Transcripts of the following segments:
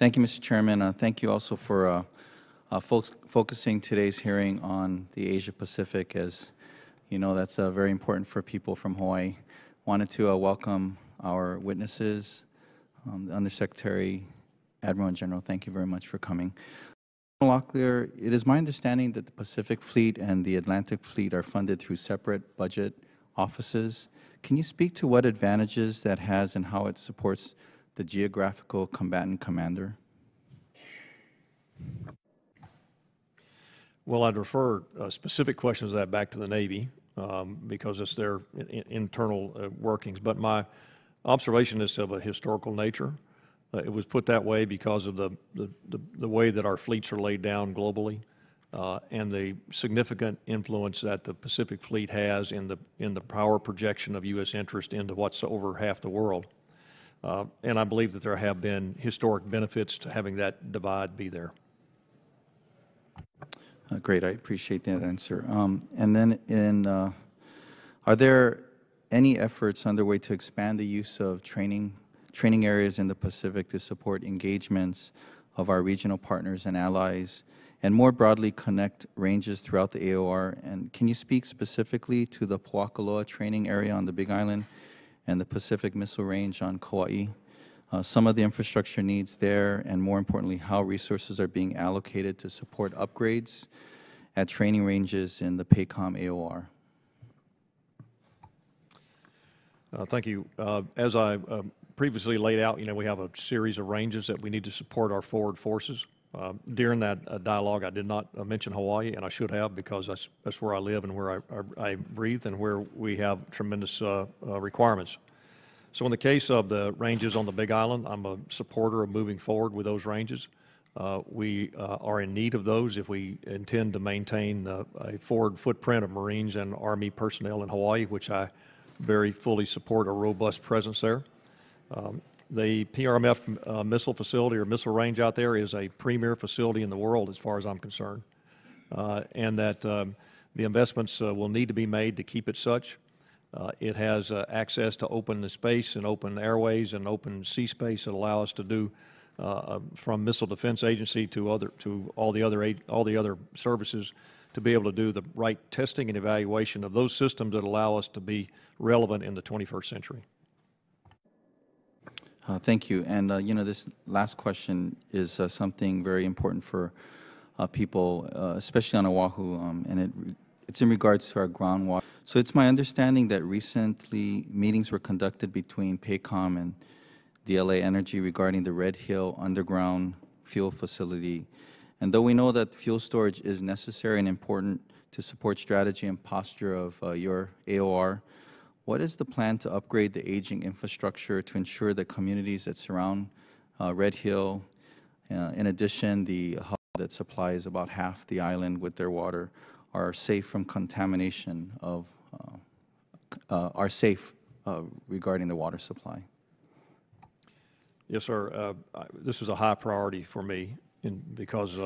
Thank you, Mr. Chairman. Thank you also for focusing today's hearing on the Asia Pacific, as you know that's very important for people from Hawaii. Wanted to welcome our witnesses, the Undersecretary, Admiral in General. Thank you very much for coming. Locklear, it is my understanding that the Pacific Fleet and the Atlantic Fleet are funded through separate budget offices. Can you speak to what advantages that has and how it supports the geographical combatant commander? Well, I'd refer specific questions of that back to the Navy because it's their internal workings. But my observation is of a historical nature. It was put that way because of the way that our fleets are laid down globally and the significant influence that the Pacific Fleet has in the power projection of U.S. interest into what's over half the world. And I believe that there have been historic benefits to having that divide be there. Great, I appreciate that answer. And then are there any efforts underway to expand the use of training areas in the Pacific to support engagements of our regional partners and allies, and more broadly connect ranges throughout the AOR? And can you speak specifically to the Puakaloa training area on the Big Island and the Pacific Missile Range on Kauai? Some of the infrastructure needs there, and more importantly, how resources are being allocated to support upgrades at training ranges in the PACOM AOR. Thank you. As I previously laid out, we have a series of ranges that we need to support our forward forces. During that dialogue, I did not mention Hawaii, and I should have, because that's where I live and where I breathe and where we have tremendous requirements. So in the case of the ranges on the Big Island, I'm a supporter of moving forward with those ranges. We are in need of those if we intend to maintain a forward footprint of Marines and Army personnel in Hawaii, which I very fully support a robust presence there. The PRMF missile facility or missile range out there is a premier facility in the world as far as I'm concerned, and that the investments will need to be made to keep it such. It has access to open space and open airways and open sea space that allow us to do from Missile Defense Agency to all the other services to be able to do the right testing and evaluation of those systems that allow us to be relevant in the 21st century. Thank you. And this last question is something very important for people, especially on Oahu, and it's in regards to our groundwater. So it's my understanding that recently meetings were conducted between PACOM and DLA Energy regarding the Red Hill underground fuel facility. And though we know that fuel storage is necessary and important to support strategy and posture of your AOR, what is the plan to upgrade the aging infrastructure to ensure that communities that surround Red Hill, in addition, the hub that supplies about half the island with their water, are safe from contamination of, are safe regarding the water supply? Yes, sir. This is a high priority for me because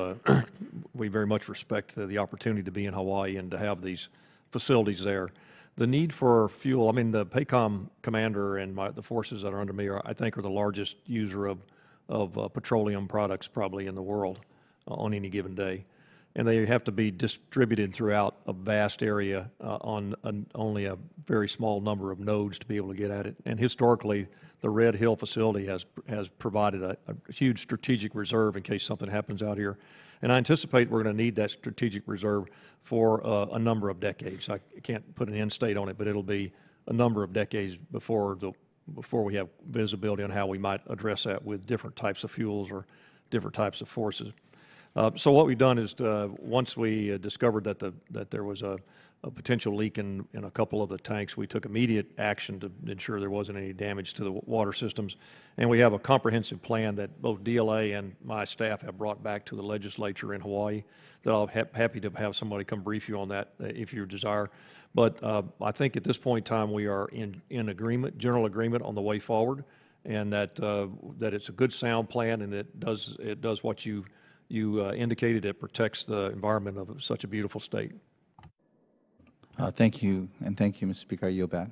we very much respect the opportunity to be in Hawaii and to have these facilities there. The need for fuel, I mean, the PACOM commander and the forces that are under me I think are the largest user of petroleum products probably in the world on any given day. And they have to be distributed throughout a vast area on only a very small number of nodes to be able to get at it. And historically, the Red Hill facility has provided a huge strategic reserve in case something happens out here. And I anticipate we're going to need that strategic reserve for a number of decades. I can't put an end state on it, but it'll be a number of decades before we have visibility on how we might address that with different types of fuels or different types of forces. So what we've done is once we discovered that there was a potential leak in a couple of the tanks, we took immediate action to ensure there wasn't any damage to the water systems. And we have a comprehensive plan that both DLA and my staff have brought back to the legislature in Hawaii that I'll happy to have somebody come brief you on that if you desire. But I think at this point in time we are in agreement, general agreement on the way forward, and that it's a good sound plan, and it does what you indicated. It protects the environment of such a beautiful state. Thank you, and thank you, Mr. Speaker. I yield back.